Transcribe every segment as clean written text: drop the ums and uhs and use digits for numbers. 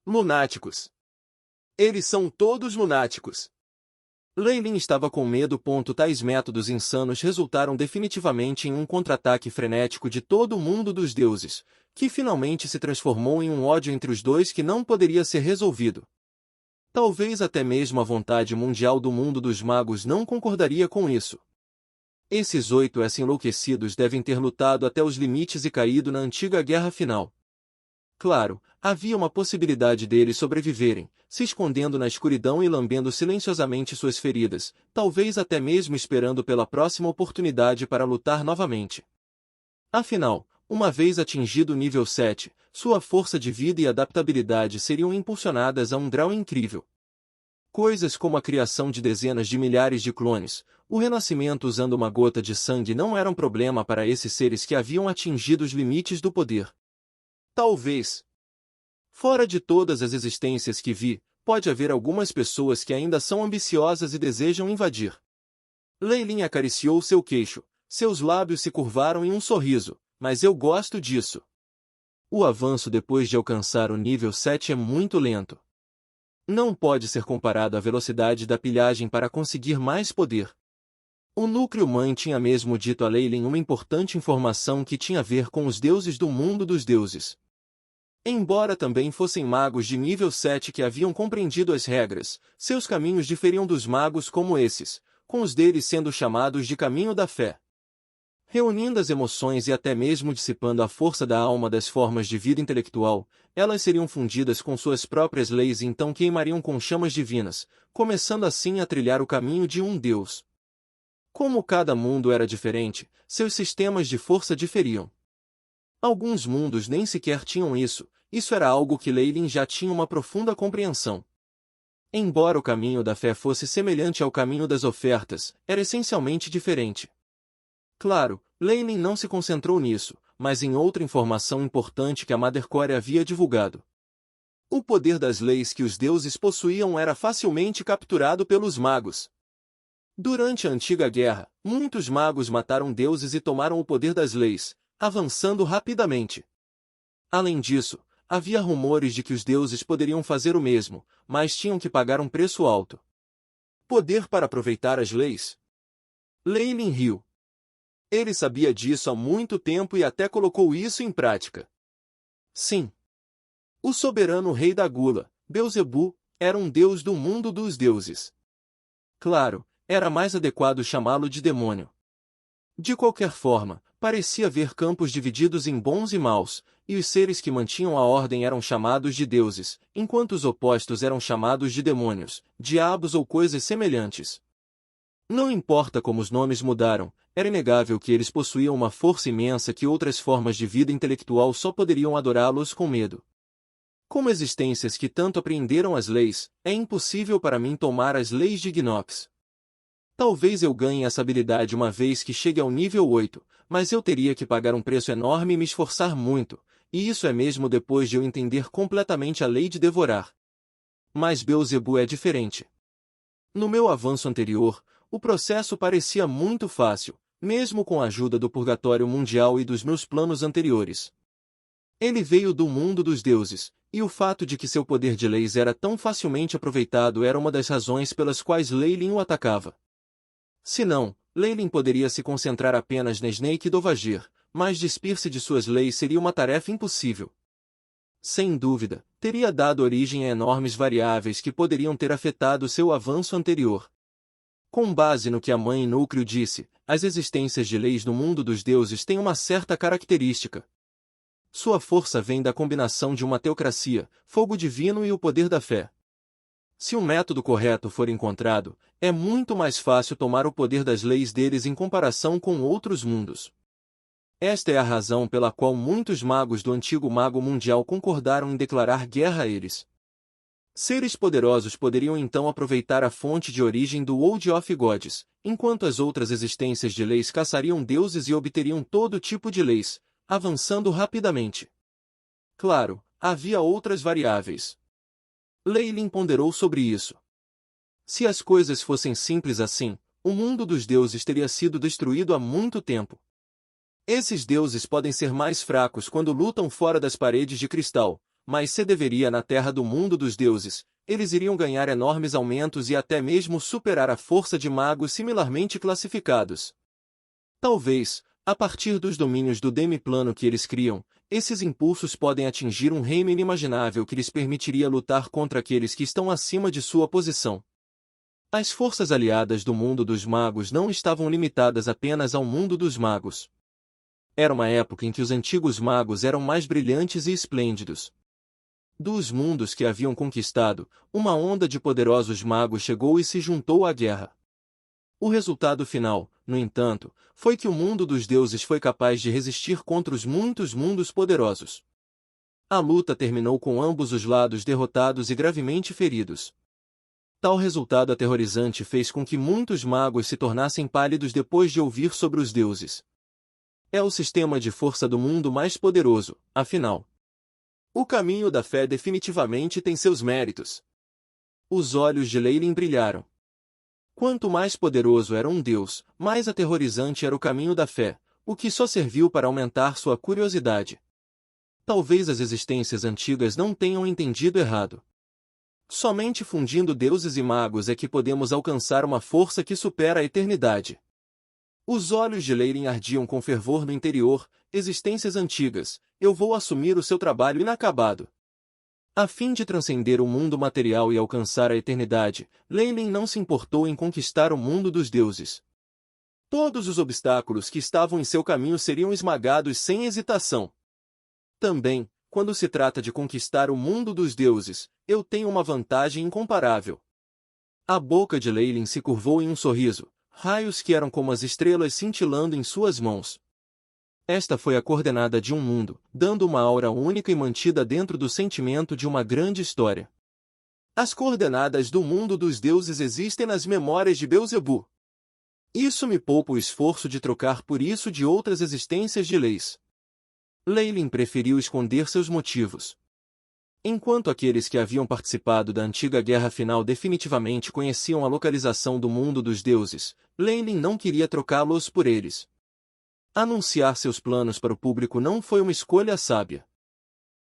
Lunáticos. Eles são todos lunáticos. Lei Lin estava com medo. Tais métodos insanos resultaram definitivamente em um contra-ataque frenético de todo o mundo dos deuses, que finalmente se transformou em um ódio entre os dois que não poderia ser resolvido. Talvez até mesmo a vontade mundial do mundo dos magos não concordaria com isso. Esses 8 enlouquecidos devem ter lutado até os limites e caído na antiga guerra final. Claro, havia uma possibilidade deles sobreviverem, se escondendo na escuridão e lambendo silenciosamente suas feridas, talvez até mesmo esperando pela próxima oportunidade para lutar novamente. Afinal, uma vez atingido o nível 7, sua força de vida e adaptabilidade seriam impulsionadas a um grau incrível. Coisas como a criação de dezenas de milhares de clones, o renascimento usando uma gota de sangue não eram problema para esses seres que haviam atingido os limites do poder. Talvez. Fora de todas as existências que vi, pode haver algumas pessoas que ainda são ambiciosas e desejam invadir. Lei Lin acariciou seu queixo, seus lábios se curvaram em um sorriso, mas eu gosto disso. O avanço depois de alcançar o nível 7 é muito lento. Não pode ser comparado à velocidade da pilhagem para conseguir mais poder. O núcleo-mãe tinha mesmo dito a Lei Lin uma importante informação que tinha a ver com os deuses do mundo dos deuses. Embora também fossem magos de nível 7 que haviam compreendido as regras, seus caminhos diferiam dos magos como esses, com os deles sendo chamados de caminho da fé. Reunindo as emoções e até mesmo dissipando a força da alma das formas de vida intelectual, elas seriam fundidas com suas próprias leis e então queimariam com chamas divinas, começando assim a trilhar o caminho de um Deus. Como cada mundo era diferente, seus sistemas de força diferiam. Alguns mundos nem sequer tinham isso era algo que Lei Lin já tinha uma profunda compreensão. Embora o caminho da fé fosse semelhante ao caminho das ofertas, era essencialmente diferente. Claro, Lei Lin não se concentrou nisso, mas em outra informação importante que a Mother Core havia divulgado. O poder das leis que os deuses possuíam era facilmente capturado pelos magos. Durante a antiga guerra, muitos magos mataram deuses e tomaram o poder das leis, avançando rapidamente. Além disso, havia rumores de que os deuses poderiam fazer o mesmo, mas tinham que pagar um preço alto. Poder para aproveitar as leis? Lei Lin riu. Ele sabia disso há muito tempo e até colocou isso em prática. Sim. O soberano rei da gula, Beelzebu, era um deus do mundo dos deuses. Claro, era mais adequado chamá-lo de demônio. De qualquer forma, parecia haver campos divididos em bons e maus, e os seres que mantinham a ordem eram chamados de deuses, enquanto os opostos eram chamados de demônios, diabos ou coisas semelhantes. Não importa como os nomes mudaram, era inegável que eles possuíam uma força imensa que outras formas de vida intelectual só poderiam adorá-los com medo. Como existências que tanto apreenderam as leis, é impossível para mim tomar as leis de Gnox. Talvez eu ganhe essa habilidade uma vez que chegue ao nível 8, mas eu teria que pagar um preço enorme e me esforçar muito, e isso é mesmo depois de eu entender completamente a lei de devorar. Mas Beelzebu é diferente. No meu avanço anterior, o processo parecia muito fácil, mesmo com a ajuda do purgatório mundial e dos meus planos anteriores. Ele veio do mundo dos deuses, e o fato de que seu poder de leis era tão facilmente aproveitado era uma das razões pelas quais Lei Lin o atacava. Se não, Lei Lin poderia se concentrar apenas na Snake Dovagir, mas despir-se de suas leis seria uma tarefa impossível. Sem dúvida, teria dado origem a enormes variáveis que poderiam ter afetado seu avanço anterior. Com base no que a Mãe Núcleo disse, as existências de leis no mundo dos deuses têm uma certa característica. Sua força vem da combinação de uma teocracia, fogo divino e o poder da fé. Se um método correto for encontrado, é muito mais fácil tomar o poder das leis deles em comparação com outros mundos. Esta é a razão pela qual muitos magos do antigo mago mundial concordaram em declarar guerra a eles. Seres poderosos poderiam então aproveitar a fonte de origem do World of Gods, enquanto as outras existências de leis caçariam deuses e obteriam todo tipo de leis, avançando rapidamente. Claro, havia outras variáveis. Lei Lin ponderou sobre isso. Se as coisas fossem simples assim, o mundo dos deuses teria sido destruído há muito tempo. Esses deuses podem ser mais fracos quando lutam fora das paredes de cristal, mas se deveria na terra do mundo dos deuses, eles iriam ganhar enormes aumentos e até mesmo superar a força de magos similarmente classificados. Talvez, a partir dos domínios do demiplano que eles criam, esses impulsos podem atingir um reino inimaginável que lhes permitiria lutar contra aqueles que estão acima de sua posição. As forças aliadas do mundo dos magos não estavam limitadas apenas ao mundo dos magos. Era uma época em que os antigos magos eram mais brilhantes e esplêndidos. Dos mundos que haviam conquistado, uma onda de poderosos magos chegou e se juntou à guerra. O resultado final, no entanto, foi que o mundo dos deuses foi capaz de resistir contra os muitos mundos poderosos. A luta terminou com ambos os lados derrotados e gravemente feridos. Tal resultado aterrorizante fez com que muitos magos se tornassem pálidos depois de ouvir sobre os deuses. É o sistema de força do mundo mais poderoso, afinal. O caminho da fé definitivamente tem seus méritos. Os olhos de Leilin brilharam. Quanto mais poderoso era um deus, mais aterrorizante era o caminho da fé, o que só serviu para aumentar sua curiosidade. Talvez as existências antigas não tenham entendido errado. Somente fundindo deuses e magos é que podemos alcançar uma força que supera a eternidade. Os olhos de Leilin ardiam com fervor no interior. Existências antigas, eu vou assumir o seu trabalho inacabado. A fim de transcender o mundo material e alcançar a eternidade, Leilin não se importou em conquistar o mundo dos deuses. Todos os obstáculos que estavam em seu caminho seriam esmagados sem hesitação. Também, quando se trata de conquistar o mundo dos deuses, eu tenho uma vantagem incomparável. A boca de Leilin se curvou em um sorriso, raios que eram como as estrelas cintilando em suas mãos. Esta foi a coordenada de um mundo, dando uma aura única e mantida dentro do sentimento de uma grande história. As coordenadas do mundo dos deuses existem nas memórias de Beelzebu. Isso me poupa o esforço de trocar por isso de outras existências de leis. Leilin preferiu esconder seus motivos. Enquanto aqueles que haviam participado da antiga guerra final definitivamente conheciam a localização do mundo dos deuses, Leilin não queria trocá-los por eles. Anunciar seus planos para o público não foi uma escolha sábia.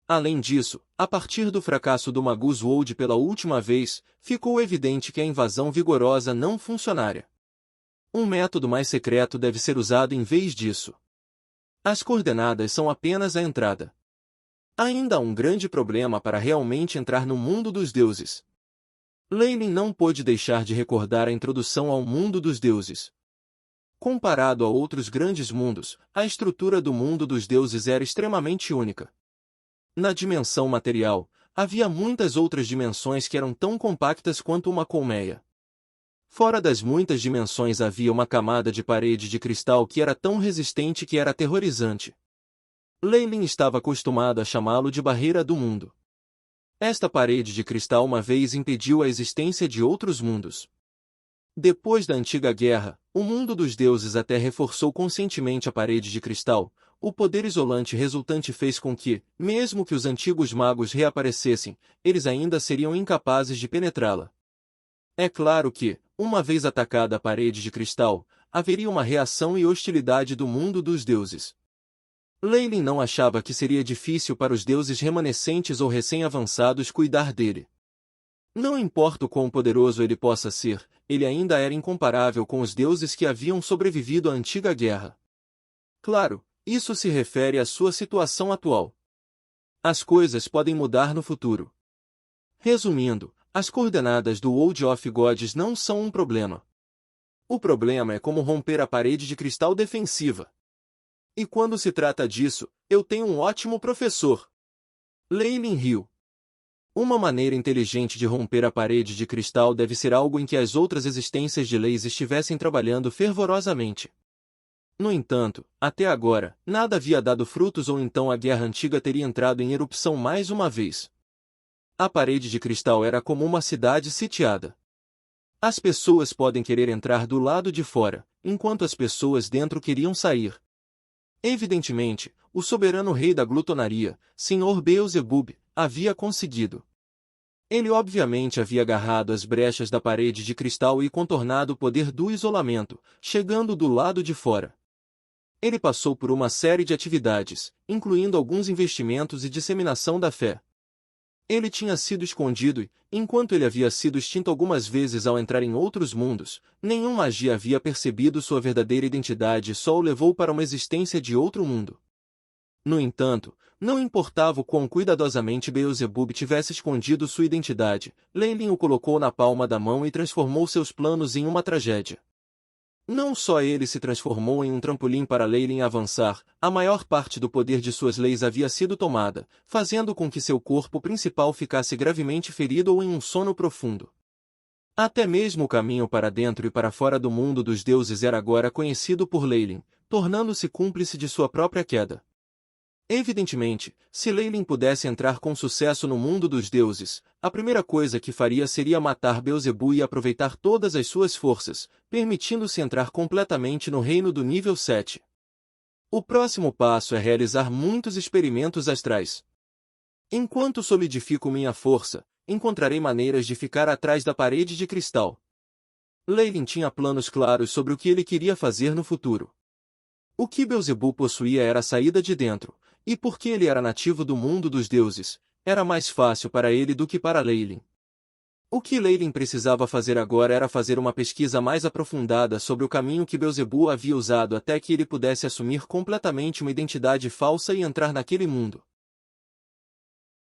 Além disso, a partir do fracasso do Magus World pela última vez, ficou evidente que a invasão vigorosa não funcionaria. Um método mais secreto deve ser usado em vez disso. As coordenadas são apenas a entrada. Ainda há um grande problema para realmente entrar no mundo dos deuses. Leilin não pôde deixar de recordar a introdução ao mundo dos deuses. Comparado a outros grandes mundos, a estrutura do mundo dos deuses era extremamente única. Na dimensão material, havia muitas outras dimensões que eram tão compactas quanto uma colmeia. Fora das muitas dimensões havia uma camada de parede de cristal que era tão resistente que era aterrorizante. Leilin estava acostumado a chamá-lo de barreira do mundo. Esta parede de cristal uma vez impediu a existência de outros mundos. Depois da antiga guerra, o mundo dos deuses até reforçou conscientemente a parede de cristal. O poder isolante resultante fez com que, mesmo que os antigos magos reaparecessem, eles ainda seriam incapazes de penetrá-la. É claro que, uma vez atacada a parede de cristal, haveria uma reação e hostilidade do mundo dos deuses. Leilin não achava que seria difícil para os deuses remanescentes ou recém-avançados cuidar dele. Não importa o quão poderoso ele possa ser, ele ainda era incomparável com os deuses que haviam sobrevivido à antiga guerra. Claro, isso se refere à sua situação atual. As coisas podem mudar no futuro. Resumindo, as coordenadas do World of Gods não são um problema. O problema é como romper a parede de cristal defensiva. E quando se trata disso, eu tenho um ótimo professor. Leilin riu. Uma maneira inteligente de romper a parede de cristal deve ser algo em que as outras existências de leis estivessem trabalhando fervorosamente. No entanto, até agora, nada havia dado frutos ou então a guerra antiga teria entrado em erupção mais uma vez. A parede de cristal era como uma cidade sitiada. As pessoas podem querer entrar do lado de fora, enquanto as pessoas dentro queriam sair. Evidentemente, o soberano rei da glutonaria, Senhor Beelzebub, havia conseguido. Ele obviamente havia agarrado as brechas da parede de cristal e contornado o poder do isolamento, chegando do lado de fora. Ele passou por uma série de atividades, incluindo alguns investimentos e disseminação da fé. Ele tinha sido escondido e, enquanto ele havia sido extinto algumas vezes ao entrar em outros mundos, nenhum magia havia percebido sua verdadeira identidade e só o levou para uma existência de outro mundo. No entanto, não importava o quão cuidadosamente Beelzebub tivesse escondido sua identidade, Leilin o colocou na palma da mão e transformou seus planos em uma tragédia. Não só ele se transformou em um trampolim para Leilin avançar, a maior parte do poder de suas leis havia sido tomada, fazendo com que seu corpo principal ficasse gravemente ferido ou em um sono profundo. Até mesmo o caminho para dentro e para fora do mundo dos deuses era agora conhecido por Leilin, tornando-se cúmplice de sua própria queda. Evidentemente, se Leilin pudesse entrar com sucesso no mundo dos deuses, a primeira coisa que faria seria matar Beelzebub e aproveitar todas as suas forças, permitindo-se entrar completamente no reino do nível 7. O próximo passo é realizar muitos experimentos astrais. Enquanto solidifico minha força, encontrarei maneiras de ficar atrás da parede de cristal. Leilin tinha planos claros sobre o que ele queria fazer no futuro. O que Beelzebub possuía era a saída de dentro, e porque ele era nativo do mundo dos deuses, era mais fácil para ele do que para Leilin. O que Leilin precisava fazer agora era fazer uma pesquisa mais aprofundada sobre o caminho que Beelzebub havia usado até que ele pudesse assumir completamente uma identidade falsa e entrar naquele mundo.